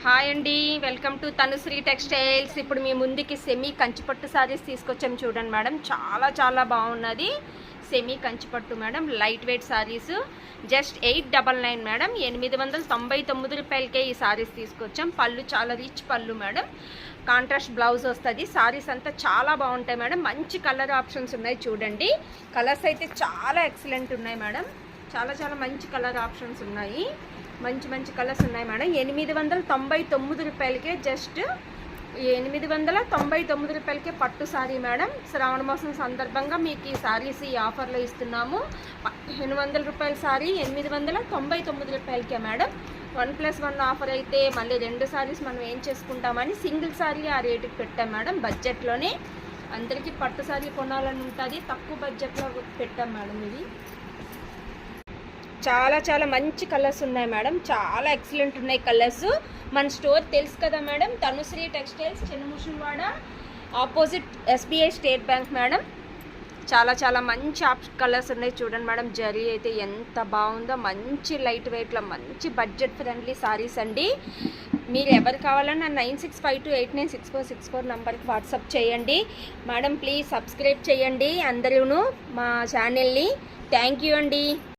Hi అండి, welcome to Tanushree textiles. ఇప్పుడు మీ ముందుకి సెమీ కంచిపట్టు శారీస్ తీసుకొచ్చాము చూడండి మేడం. చాలా బాగున్నది సెమీ కంచిపట్టు madam. Light weight saris just 899 madam. 899 రూపాయలకే ఈ శారీస్ తీసుకొచ్చాం. పళ్ళు చాలా రిచ్ పళ్ళు మేడం. కాంట్రాస్ట్ బ్లౌజ్ వస్తుంది. శారీస్ అంతా చాలా బాగుంటాయి మేడం. మంచి కలర్ ఆప్షన్స్ ఉన్నాయి చూడండి. కలర్స్ అయితే చాలా ఎక్సలెంట్ ఉన్నాయి మేడం. చాలా మంచి కలర్ ఆప్షన్స్ ఉన్నాయి. మంచి కలర్స్ ఉన్నాయి మేడం. 899 రూపాయలకే, జస్ట్ 899 రూపాయలకే పట్టు శారీ మేడం. శ్రావణ మాసం సందర్భంగా మీకు ఈ శారీస్ ఈ ఆఫర్లో ఇస్తున్నాము. 1500 రూపాయల శారీ 899 రూపాయలకే మేడం. 1+1 ఆఫర్ అయితే మళ్ళీ 2 శారీస్ మనం ఏం చేసుకుంటామని సింగిల్ శారీ ఆ రేటుకి పెట్టాం మేడం. బడ్జెట్లోనే అందరికీ పట్టు శారీ కొనాలని ఉంటుంది, తక్కువ బడ్జెట్లో పెట్టాం మేడం. ఇది చాలా మంచి కలర్స్ ఉన్నాయి మేడం. చాలా ఎక్సలెంట్ ఉన్నాయి కలర్స్. మన స్టోర్ తెలుసు కదా madam, Tanushree textiles, Chinnamushanwada, opposite SBI state bank madam. చాలా మంచి కలర్స్ ఉన్నాయి చూడండి మేడం. జరీ అయితే ఎంత బాగుందో, మంచి లైట్ వెయిట్లో మంచి బడ్జెట్ ఫ్రెండ్లీ సారీస్ అండి. మీరు ఎవరు కావాలన్నా 9652896464 నెంబర్కి వాట్సాప్ చేయండి మేడం. ప్లీజ్ సబ్స్క్రైబ్ చేయండి అందరూను మా ఛానల్ని. థ్యాంక్ యూ అండి.